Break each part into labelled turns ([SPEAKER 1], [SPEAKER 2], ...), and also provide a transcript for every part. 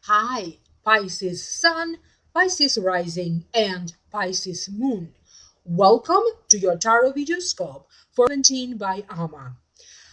[SPEAKER 1] Hi, Pisces Sun, Pisces Rising, and Pisces Moon. Welcome to your Tarot Videoscope for 17 by Amma.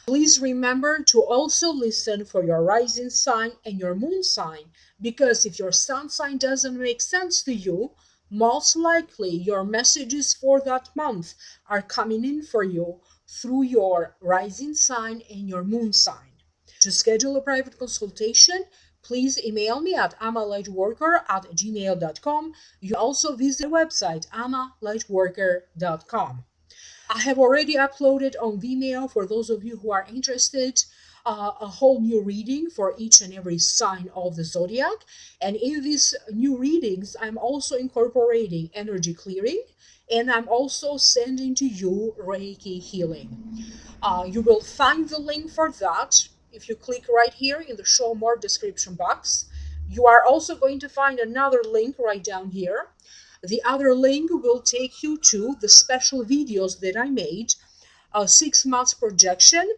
[SPEAKER 1] Please remember to also listen for your rising sign and your moon sign, because if your sun sign doesn't make sense to you, most likely your messages for that month are coming in for you through your rising sign and your moon sign. To schedule a private consultation, please email me at amalightworker@gmail.com. You also visit the website amalightworker.com. I have already uploaded on Vimeo, for those of you who are interested, a whole new reading for each and every sign of the zodiac. And in these new readings, I'm also incorporating energy clearing, and I'm also sending to you Reiki healing. You will find the link for that if you click right here in the show more description box. You are also going to find another link right down here. The other link will take you to the special videos that I made, a 6 months projection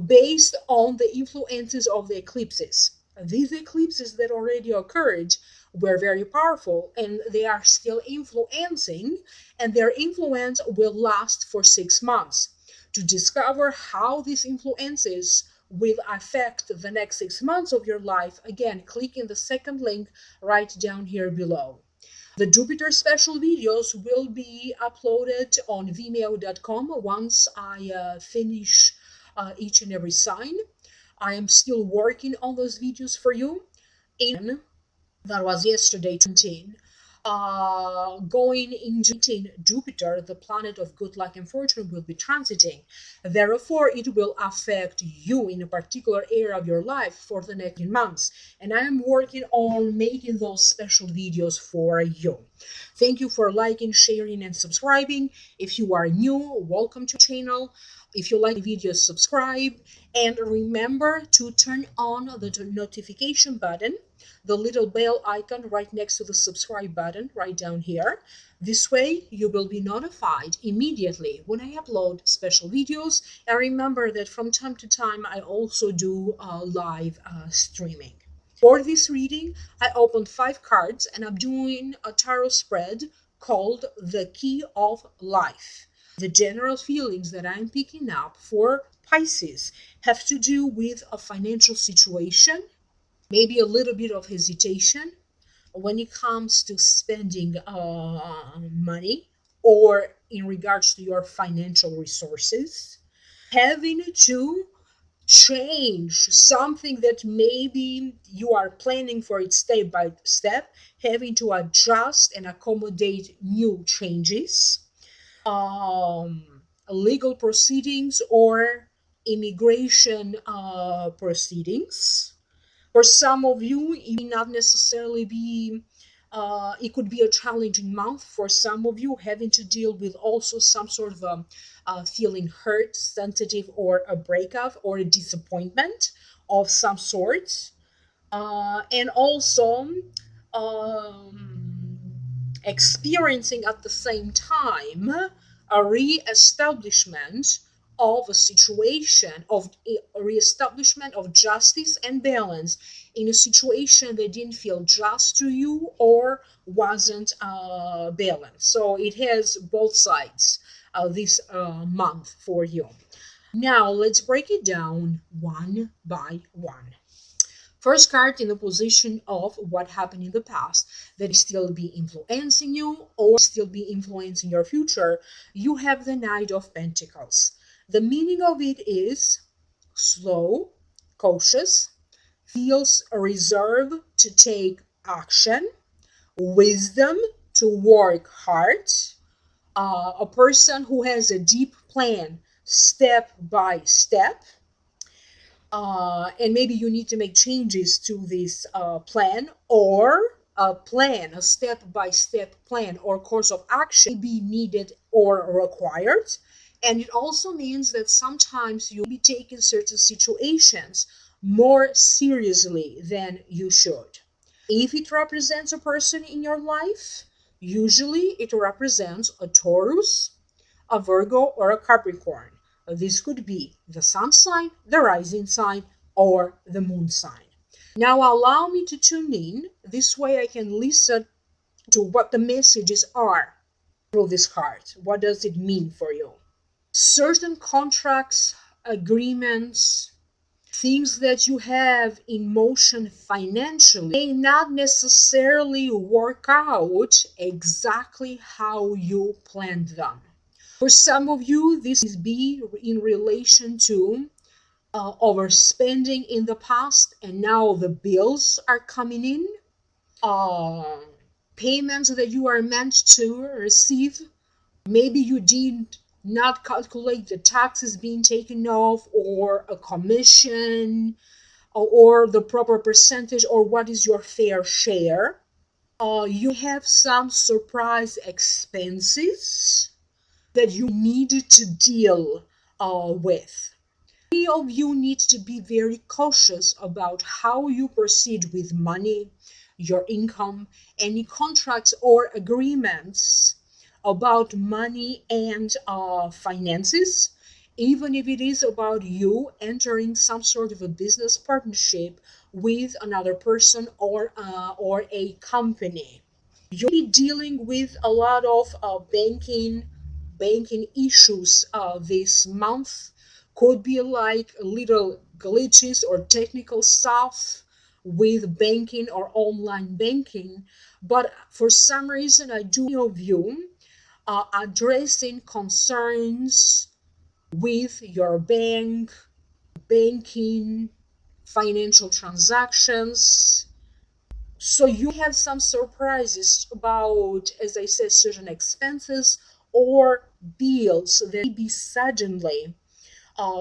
[SPEAKER 1] based on the influences of the eclipses. These eclipses that already occurred were very powerful, and they are still influencing, and their influence will last for 6 months. To discover how these influences will affect the next 6 months of your life, again, click in the second link right down here below. The Jupiter special videos will be uploaded on vimeo.com once I finish each and every sign. I am still working on those videos for you. That was yesterday, 17. Going into Jupiter, the planet of good luck and fortune, will be transiting. Therefore, it will affect you in a particular area of your life for the next months. And I am working on making those special videos for you. Thank you for liking, sharing, and subscribing. If you are new, welcome to the channel. If you like the videos, subscribe. And remember to turn on the notification button, the little bell icon right next to the subscribe button right down here. This way you will be notified immediately when I upload special videos. And remember that from time to time I also do live streaming. For this reading, I opened 5 cards and I'm doing a tarot spread called The Key of Life. The general feelings that I'm picking up for Pisces have to do with a financial situation, maybe a little bit of hesitation when it comes to spending money, or in regards to your financial resources, having to change something that maybe you are planning for it step by step, having to adjust and accommodate new changes, legal proceedings or immigration proceedings. For some of you, it may not necessarily be, it could be a challenging month. For some of you, having to deal with also some sort of feeling hurt, sensitive, or a breakup or a disappointment of some sort. And also experiencing at the same time a re-establishment of a situation, of a re-establishment of justice and balance in a situation that didn't feel just to you or wasn't balanced. So it has both sides this month for you. Now let's break it down one by one. First card in the position of what happened in the past that is still be influencing you or still be influencing your future. You have the Knight of Pentacles. The meaning of it is slow, cautious, feels a reserve to take action, wisdom to work hard, a person who has a deep plan step by step. And maybe you need to make changes to this plan, or a step-by-step plan or course of action may be needed or required. And it also means that sometimes you'll be taking certain situations more seriously than you should. If it represents a person in your life, usually it represents a Taurus, a Virgo, or a Capricorn. This could be the sun sign, the rising sign, or the moon sign. Now allow me to tune in. This way I can listen to what the messages are through this card. What does it mean for you? Certain contracts, agreements, things that you have in motion financially may not necessarily work out exactly how you planned them. For some of you, this is be in relation to overspending in the past, and now the bills are coming in. Uh, Payments that you are meant to receive. Maybe you did not calculate the taxes being taken off, or a commission, or the proper percentage, or what is your fair share. You have some surprise expenses that you need to deal with. Many of you need to be very cautious about how you proceed with money, your income, any contracts or agreements about money and finances, even if it is about you entering some sort of a business partnership with another person or a company. You'll be dealing with a lot of banking issues this month. Could be like little glitches or technical stuff with banking or online banking, but for some reason I do of you addressing concerns with your banking, financial transactions. So you have some surprises about, as I said, certain expenses or bills that may be suddenly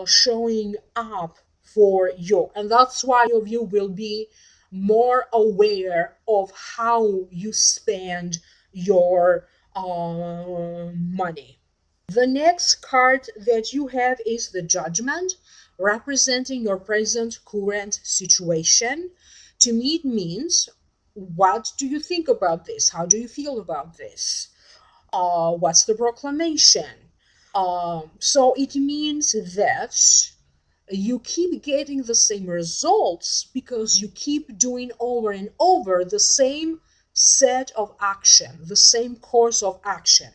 [SPEAKER 1] showing up for you. And that's why of you will be more aware of how you spend your money. The next card that you have is the Judgment, representing your present current situation. To me, it means, what do you think about this? How do you feel about this? What's the proclamation? So it means that you keep getting the same results because you keep doing over and over the same set of action, the same course of action.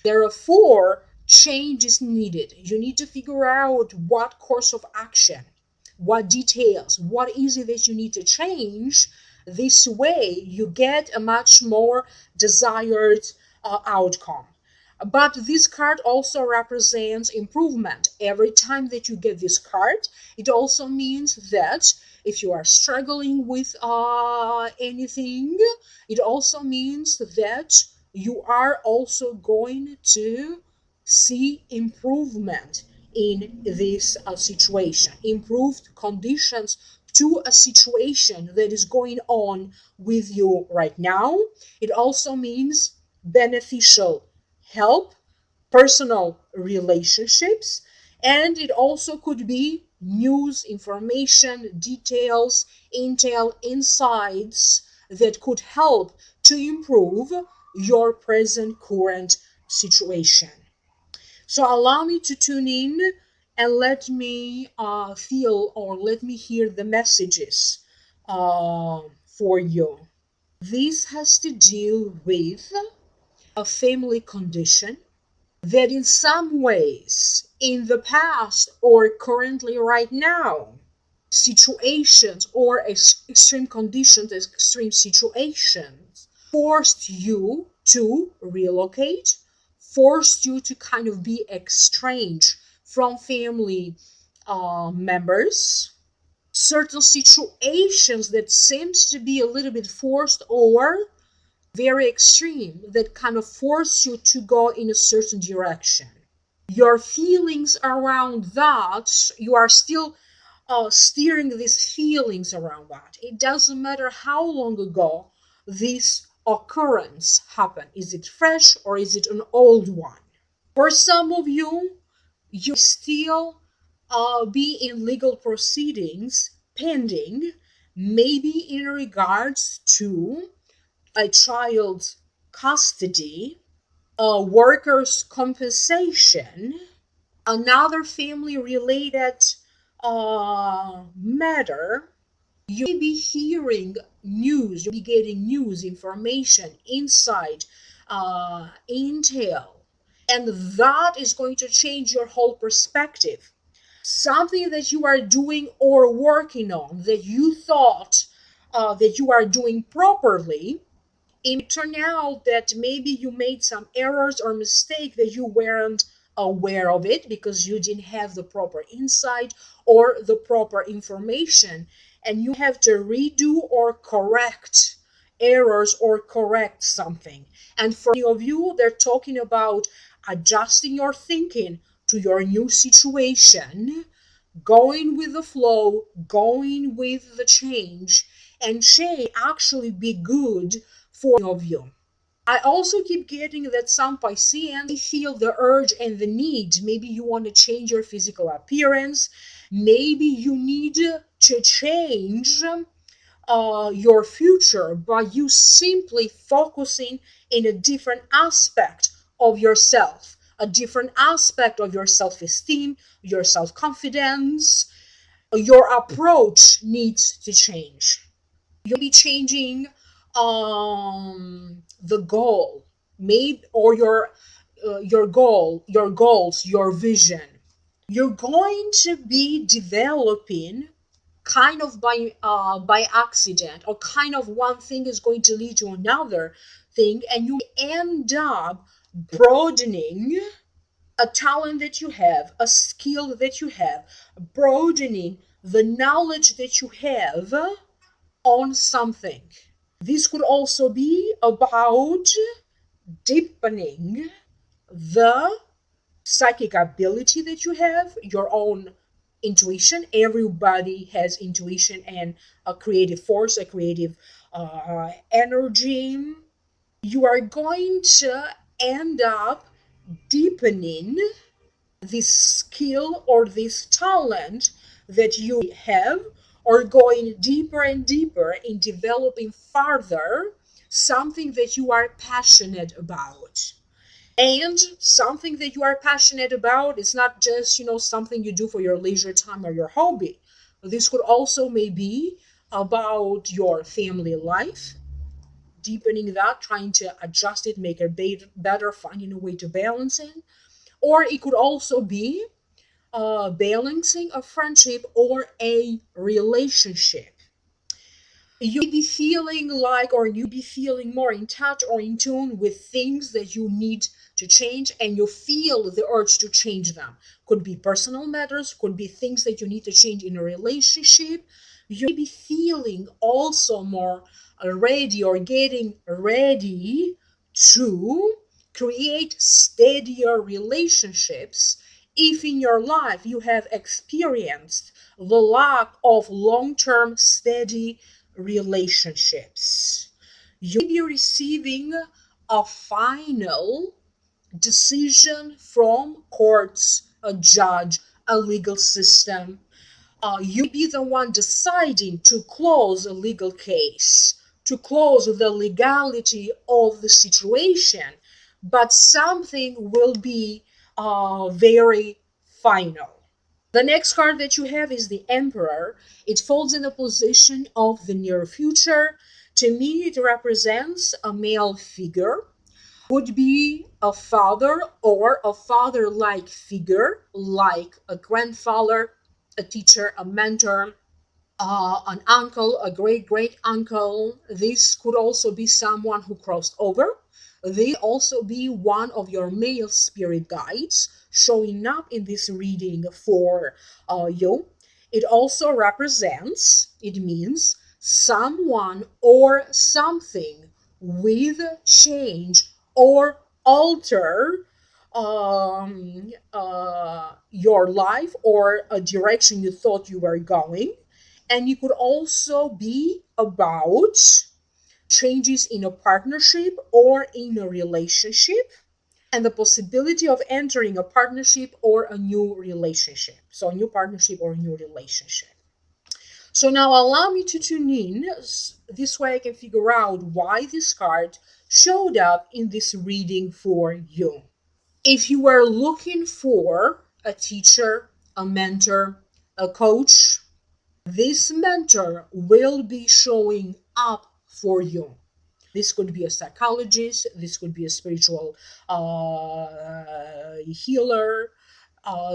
[SPEAKER 1] Therefore, change is needed. You need to figure out what course of action, what details, what is it that you need to change. This way, you get a much more desired outcome. But this card also represents improvement. Every time that you get this card, it also means that if you are struggling with anything, it also means that you are also going to see improvement in this situation, improved conditions to a situation that is going on with you right now. It also means beneficial help, personal relationships, and it also could be news, information, details, intel, insights that could help to improve your present current situation. So allow me to tune in and let me feel, or let me hear the messages for you. This has to deal with a family condition that in some ways, in the past or currently right now, situations or extreme conditions, extreme situations forced you to relocate, forced you to kind of be estranged from family members. Certain situations that seems to be a little bit forced or very extreme that kind of force you to go in a certain direction. Your feelings around that, you are still steering these feelings around that. It doesn't matter how long ago this occurrence happened. Is it fresh or is it an old one? For some of you, you still be in legal proceedings pending, maybe in regards to a child's custody, a workers' compensation, another family related matter, You may be hearing news, you'll be getting news, information, insight, intel, and that is going to change your whole perspective. Something that you are doing or working on that you thought that you are doing properly, it may turn out that maybe you made some errors or mistake that you weren't aware of it because you didn't have the proper insight or the proper information, and you have to redo or correct errors or correct something. And for many of you, they're talking about adjusting your thinking to your new situation, going with the flow, going with the change, and change actually be good for many of you. I also keep getting that some Pisceans feel the urge and the need. Maybe you want to change your physical appearance. Maybe you need to change your future by you simply focusing in a different aspect of yourself, a different aspect of your self esteem, your self confidence. Your approach needs to change. You'll be changing the goal, maybe, or your goal, your goals, your vision. You're going to be developing kind of by accident, or kind of one thing is going to lead to another thing, and you end up broadening a talent that you have, a skill that you have, broadening the knowledge that you have on something. This could also be about deepening the psychic ability that you have, your own intuition. Everybody has intuition and a creative force, a creative energy. You are going to end up deepening this skill or this talent that you have, or going deeper and deeper in developing further something that you are passionate about. And something that you are passionate about is not just, something you do for your leisure time or your hobby. This could also maybe about your family life, deepening that, trying to adjust it, make it better, finding a way to balance it. Or it could also be balancing a friendship or a relationship. You be feeling like, or you be feeling more in touch or in tune with things that you need to change, and you feel the urge to change them. Could be personal matters, could be things that you need to change in a relationship. You may be feeling also more ready or getting ready to create steadier relationships if in your life you have experienced the lack of long-term steady relationships. You may be receiving a final decision from courts, a judge, a legal system. You be the one deciding to close a legal case, to close the legality of the situation, but something will be very final. The next card that you have is the Emperor. It falls in the position of the near future. To me, it represents a male figure. Would be a father or a father-like figure, like a grandfather, a teacher, a mentor, an uncle, a great great uncle. This could also be someone who crossed over. They also be one of your male spirit guides showing up in this reading for you. It also represents, it means someone or something with change or alter your life or a direction you thought you were going. And it could also be about changes in a partnership or in a relationship, and the possibility of entering a partnership or a new relationship. So, a new partnership or a new relationship. So, now allow me to tune in. This way, I can figure out why this card showed up in this reading for you. If you were looking for a teacher, a mentor, a coach, This mentor will be showing up for you. This could be a psychologist, this could be a spiritual healer,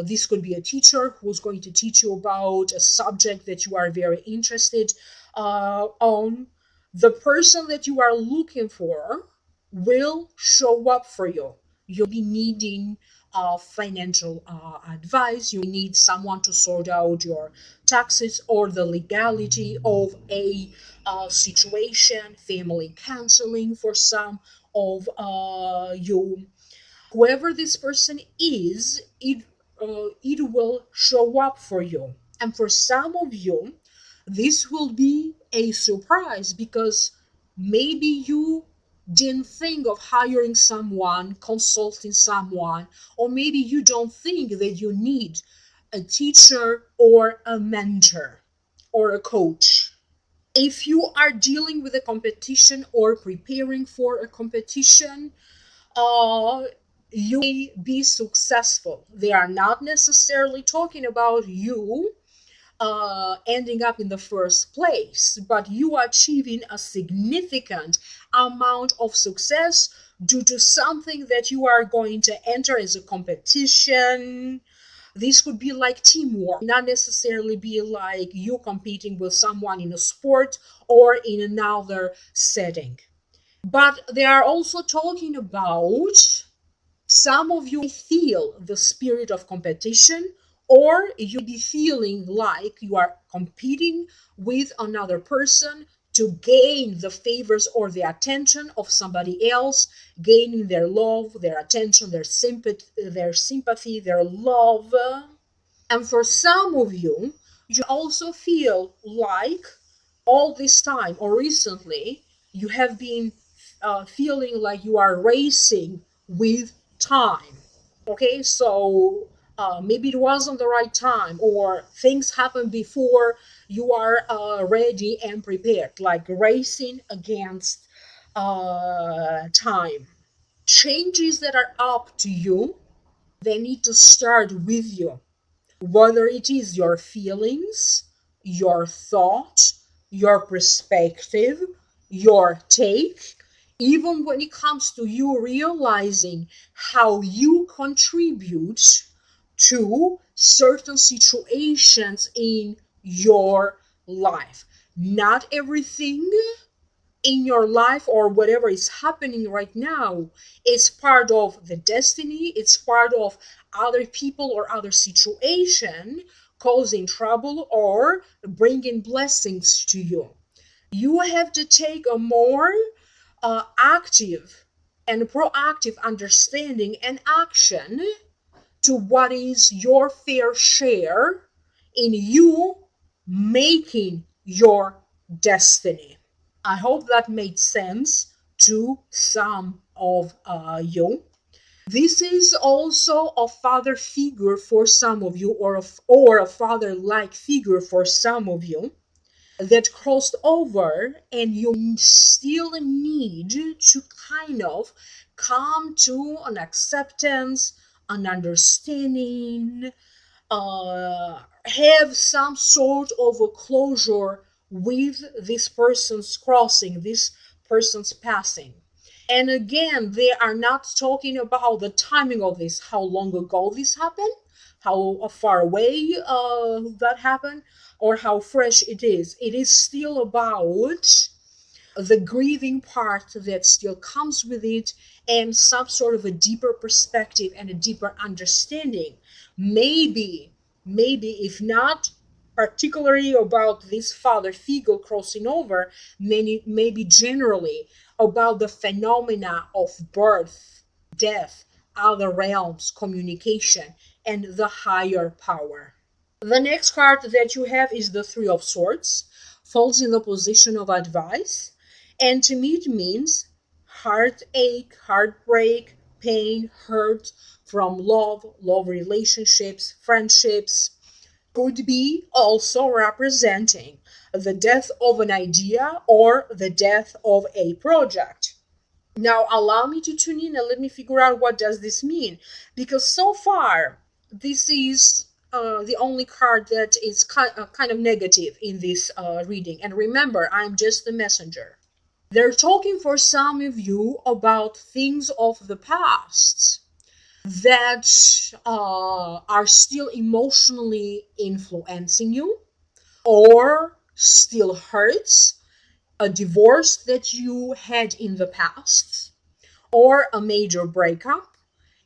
[SPEAKER 1] this could be a teacher who's going to teach you about a subject that you are very interested on. The person that you are looking for will show up for you. You'll be needing financial advice. You need someone to sort out your taxes or the legality of a situation, family counseling for some of you. Whoever this person is, it will show up for you. And for some of you, this will be a surprise because maybe you didn't think of hiring someone, consulting someone, or maybe you don't think that you need a teacher or a mentor or a coach. If you are dealing with a competition or preparing for a competition, uh, you may be successful. They are not necessarily talking about you ending up in the first place, but you are achieving a significant amount of success due to something that you are going to enter as a competition. This could be like teamwork, not necessarily be like you competing with someone in a sport or in another setting. But they are also talking about some of you feel the spirit of competition, or you be feeling like you are competing with another person to gain the favors or the attention of somebody else, gaining their love, their attention, their sympathy, their love. And for some of you, you also feel like all this time or recently, you have been feeling like you are racing with time. Okay, so maybe it wasn't the right time, or things happened before you are ready and prepared, like racing against time. Changes that are up to you, they need to start with you, whether it is your feelings, your thought, your perspective, your take, even when it comes to you realizing how you contribute to certain situations in your life. Not everything in your life or whatever is happening right now is part of the destiny, it's part of other people or other situation causing trouble or bringing blessings to you. You have to take a more active and proactive understanding and action to what is your fair share in you making your destiny. I hope that made sense to some of you. This is also a father figure for some of you, or a father-like figure for some of you that crossed over, and you still need to kind of come to an acceptance, an understanding, have some sort of a closure with this person's crossing, this person's passing. And again, they are not talking about the timing of this, how long ago this happened, how far away that happened, or how fresh it is. It is still about the grieving part that still comes with it, and some sort of a deeper perspective and a deeper understanding. Maybe if not particularly about this father figure crossing over, maybe generally about the phenomena of birth, death, other realms, communication, and the higher power. The next card that you have is the Three of Swords, falls in the position of advice, and to me it means heartache, heartbreak, pain, hurt from love relationships, friendships. Could be also representing the death of an idea or the death of a project. Now allow me to tune in and let me figure out what does this mean, because so far this is the only card that is kind of negative in this reading. And remember, I'm just the messenger. They're talking for some of you about things of the past that are still emotionally influencing you, or still hurts, a divorce that you had in the past, or a major breakup.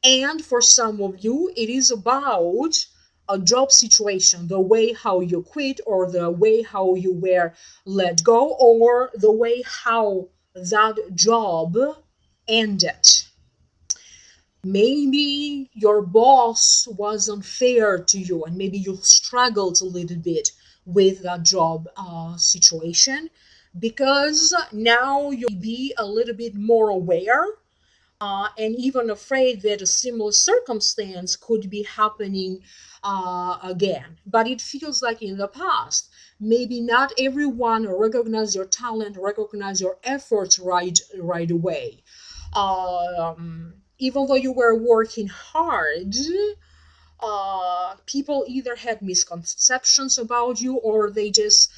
[SPEAKER 1] And for some of you, it is about a job situation, the way how you quit, or the way how you were let go, or the way how that job ended. Maybe your boss was unfair to you, and maybe you struggled a little bit with that job situation, because now you'll be a little bit more aware, and even afraid that a similar circumstance could be happening again. But it feels like in the past, maybe not everyone recognize your talent, recognize your efforts right away. Even though you were working hard, people either had misconceptions about you, or they just,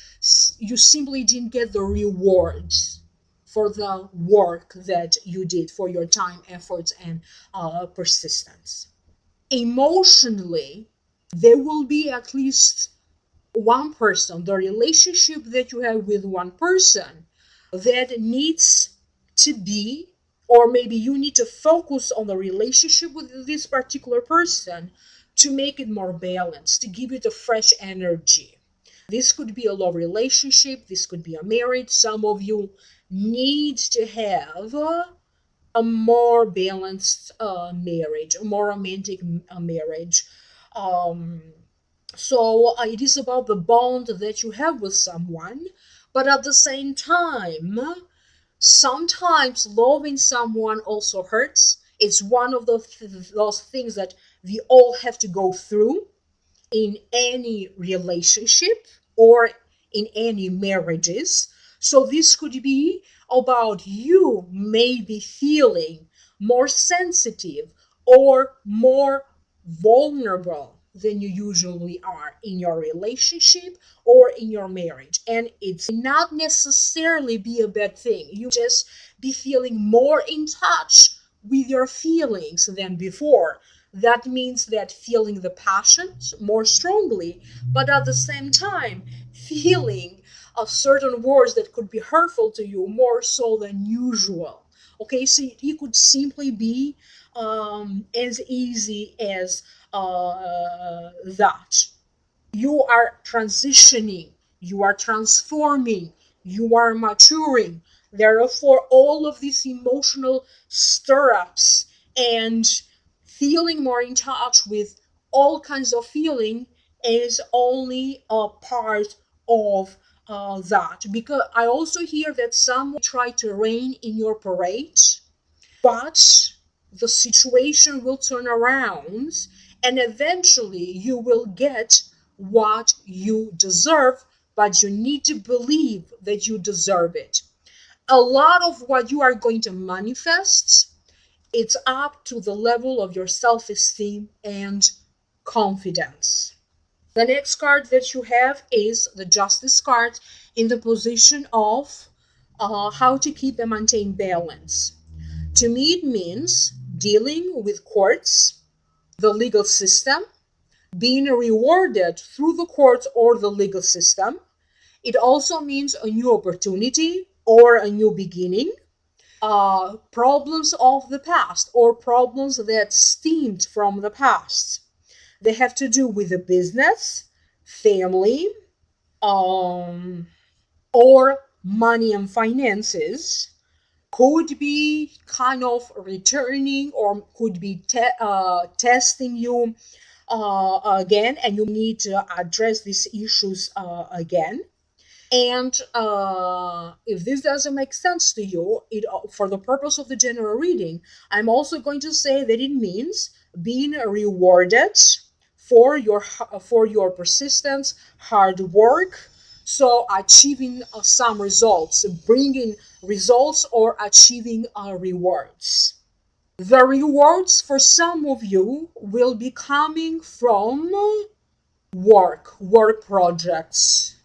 [SPEAKER 1] you simply didn't get the rewards for the work that you did, for your time, efforts, and persistence. Emotionally, there will be at least one person, the relationship that you have with one person, that needs to be, or maybe you need to focus on the relationship with this particular person to make it more balanced, to give it a fresh energy. This could be a love relationship, this could be a marriage. Some of you need to have a more balanced marriage, a more romantic marriage. Um, so it is about the bond that you have with someone, but at the same time, sometimes loving someone also hurts. It's one of those things that we all have to go through in any relationship or in any marriages. So this could be about you maybe feeling more sensitive or more vulnerable than you usually are in your relationship or in your marriage. And it's not necessarily be a bad thing. You just be feeling more in touch with your feelings than before. That means that feeling the passions more strongly, but at the same time, feeling of certain words that could be hurtful to you more so than usual. Okay, so it could simply be as easy as that. You are transitioning, you are transforming, you are maturing. Therefore, all of these emotional stir ups and feeling more in touch with all kinds of feeling is only a part of that. Because I also hear that some try to rain in your parade, but the situation will turn around, and eventually you will get what you deserve, but you need to believe that you deserve it. A lot of what you are going to manifest, it's up to the level of your self-esteem and confidence. The next card that you have is the Justice card in the position of how to keep and maintain balance. To me, it means dealing with courts, the legal system, being rewarded through the courts or the legal system. It also means a new opportunity or a new beginning. Problems of the past or problems that stemmed from the past. They have to do with the business, family, um, or money and finances. Could be kind of returning, or could be testing you again, and you need to address these issues again. And if this doesn't make sense to you, for the purpose of the general reading, I'm also going to say that it means being rewarded for your persistence, hard work. So achieving some results, bringing results, or achieving rewards. The rewards for some of you will be coming from work projects.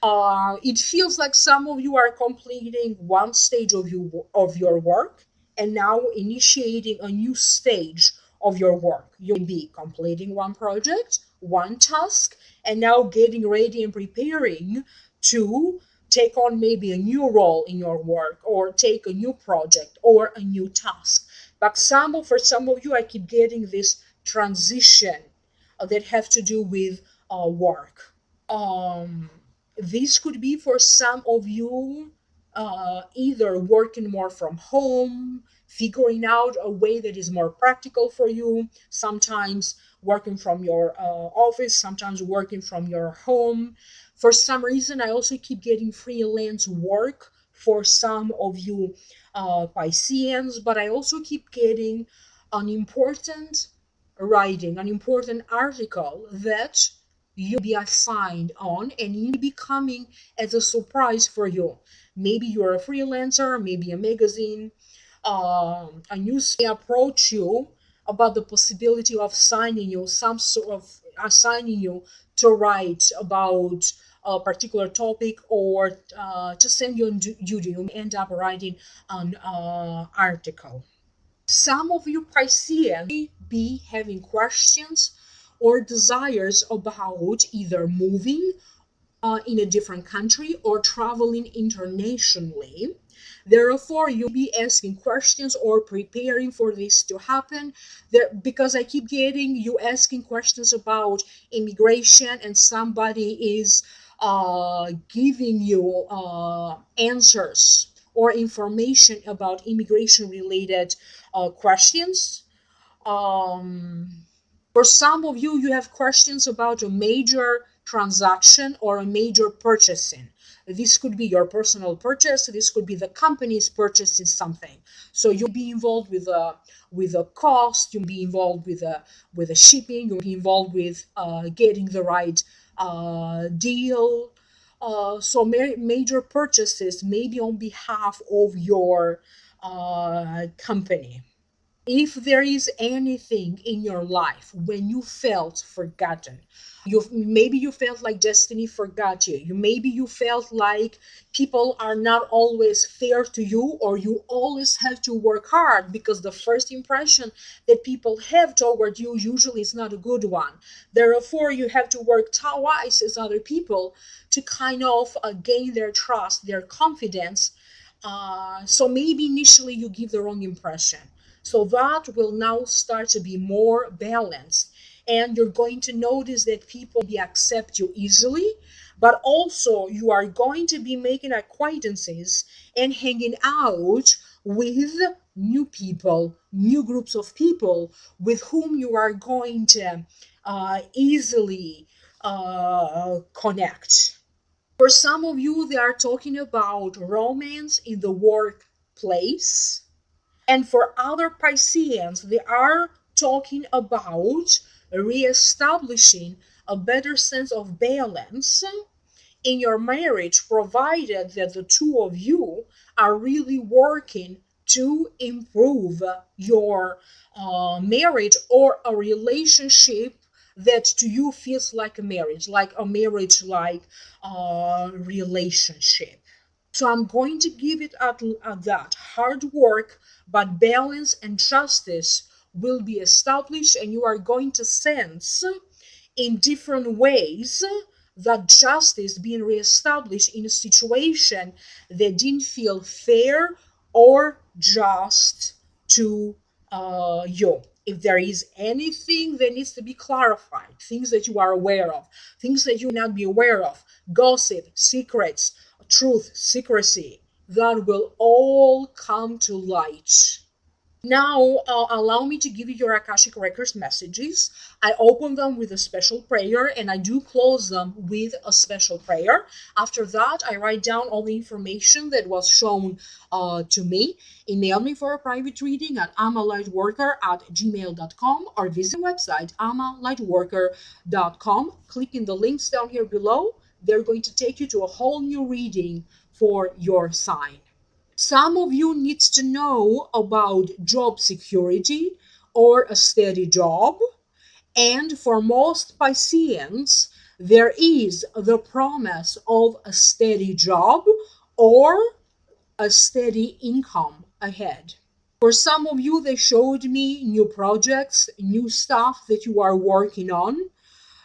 [SPEAKER 1] It feels like some of you are completing one stage of your work and now initiating a new stage of your work. You'll be completing one project, one task, and now getting ready and preparing to take on maybe a new role in your work or take a new project or a new task. But for some of you, I keep getting this transition that have to do with work. um this could be for some of you either working more from home, figuring out a way that is more practical for you, sometimes working from your office, sometimes working from your home. For some reason, I also keep getting freelance work for some of you Pisceans, but I also keep getting an important writing, an important article that you'll be assigned on, and it will be coming as a surprise for you. Maybe you're a freelancer, maybe a magazine, a news may approach you about the possibility of signing you some sort of assigning you to write about a particular topic, or to send you on duty. You may end up writing an article. Some of you Pisceans may be having questions or desires about either moving in a different country or traveling internationally. Therefore, you'll be asking questions or preparing for this to happen. Because I keep getting you asking questions about immigration, and somebody is giving you answers or information about immigration related questions. Um, for some of you, you have questions about a major transaction or a major purchasing. This could be your personal purchase. This could be the company's purchasing something. So you'll be involved with a cost. You'll be involved with a shipping. You'll be involved with getting the right deal. So major purchases, maybe on behalf of your company. If there is anything in your life when you felt forgotten, maybe you felt like destiny forgot you. Maybe you felt like people are not always fair to you, or you always have to work hard because the first impression that people have toward you usually is not a good one. Therefore, you have to work twice as other people to kind of gain their trust, their confidence. So maybe initially you give the wrong impression. So that will now start to be more balanced. And you're going to notice that people be accept you easily, but also you are going to be making acquaintances and hanging out with new people, new groups of people with whom you are going to easily connect. For some of you, they are talking about romance in the workplace. And for other Pisceans, they are talking about reestablishing a better sense of balance in your marriage, provided that the two of you are really working to improve your marriage, or a relationship that to you feels like a marriage, like a marriage like relationship. So I'm going to give it at that. Hard work, but balance and justice will be established, and you are going to sense in different ways that justice being reestablished in a situation that didn't feel fair or just to you. If there is anything that needs to be clarified, things that you are aware of, things that you may not be aware of, gossip, secrets, truth, secrecy, that will all come to light. Now, allow me to give you your Akashic Records messages. I open them with a special prayer, and I do close them with a special prayer. After that, I write down all the information that was shown to me. Email me for a private reading at amalightworker@gmail.com, or visit the website amalightworker.com. Click in the links down here below. They're going to take you to a whole new reading for your sign. Some of you needs to know about job security or a steady job. And for most Pisceans, there is the promise of a steady job or a steady income ahead. For some of you, they showed me new projects, new stuff that you are working on.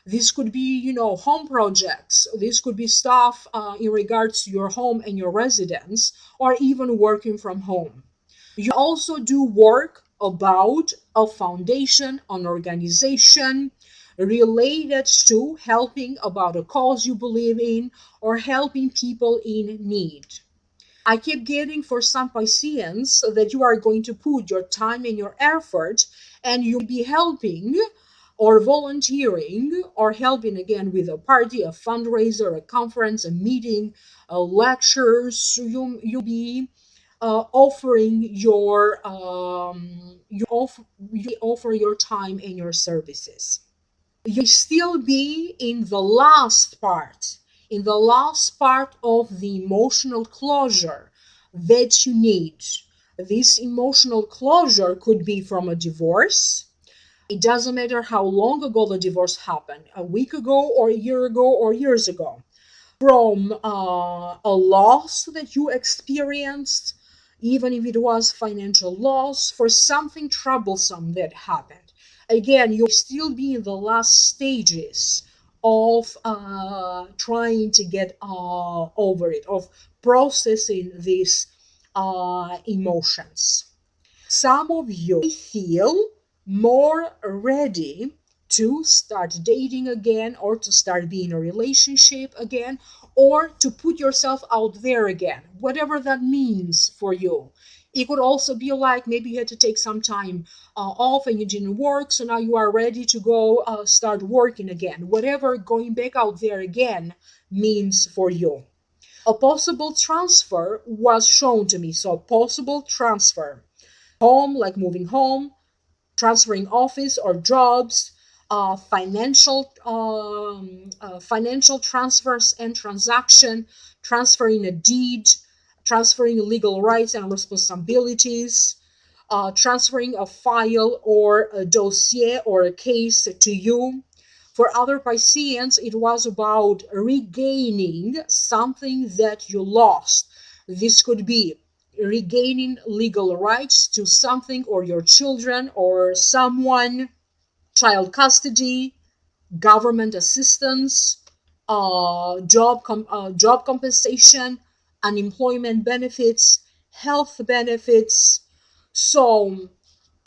[SPEAKER 1] This could be, home projects. This could be stuff in regards to your home and your residence, or even working from home. You also do work about a foundation, an organization related to helping about a cause you believe in or helping people in need. I keep getting for some Pisceans that you are going to put your time and your effort and you'll be helping or volunteering or helping again with a party, a fundraiser, a conference, a meeting, a lecture. So you'll be offering you offer your time and your services. You still be in the last part of the emotional closure that you need. This emotional closure could be from a divorce. It doesn't matter how long ago the divorce happened, a week ago or a year ago or years ago. From a loss that you experienced, even if it was financial loss, for something troublesome that happened. Again, you'll still be in the last stages of trying to get over it, of processing these emotions. Some of you feel more ready to start dating again or to start being in a relationship again or to put yourself out there again, whatever that means for you. It could also be like maybe you had to take some time off and you didn't work, so now you are ready to go start working again. Whatever going back out there again means for you. A possible transfer was shown to me. So, a possible transfer home, like moving home, transferring office or jobs, financial transfers and transaction, transferring a deed, transferring legal rights and responsibilities, transferring a file or a dossier or a case to you. For other Pisceans, it was about regaining something that you lost. This could be regaining legal rights to something or your children or someone, child custody, government assistance, job compensation, unemployment benefits, health benefits. So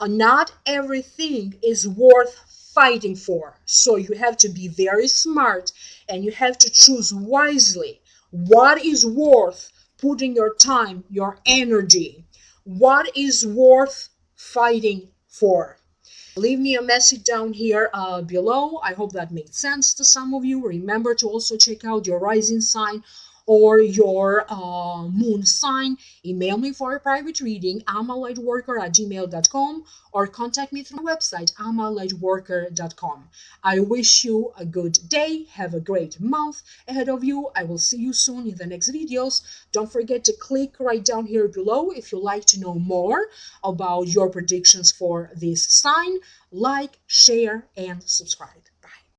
[SPEAKER 1] not everything is worth fighting for. So you have to be very smart and you have to choose wisely what is worth putting your time, your energy, what is worth fighting for. Leave me a message down here below. I hope that made sense to some of you. Remember to also check out your rising sign or your moon sign. Email me for a private reading, amalightworker@gmail.com, or contact me through my website, amalightworker.com. I wish you a good day. Have a great month ahead of you. I will see you soon in the next videos. Don't forget to click right down here below if you'd like to know more about your predictions for this sign. Like, share, and subscribe.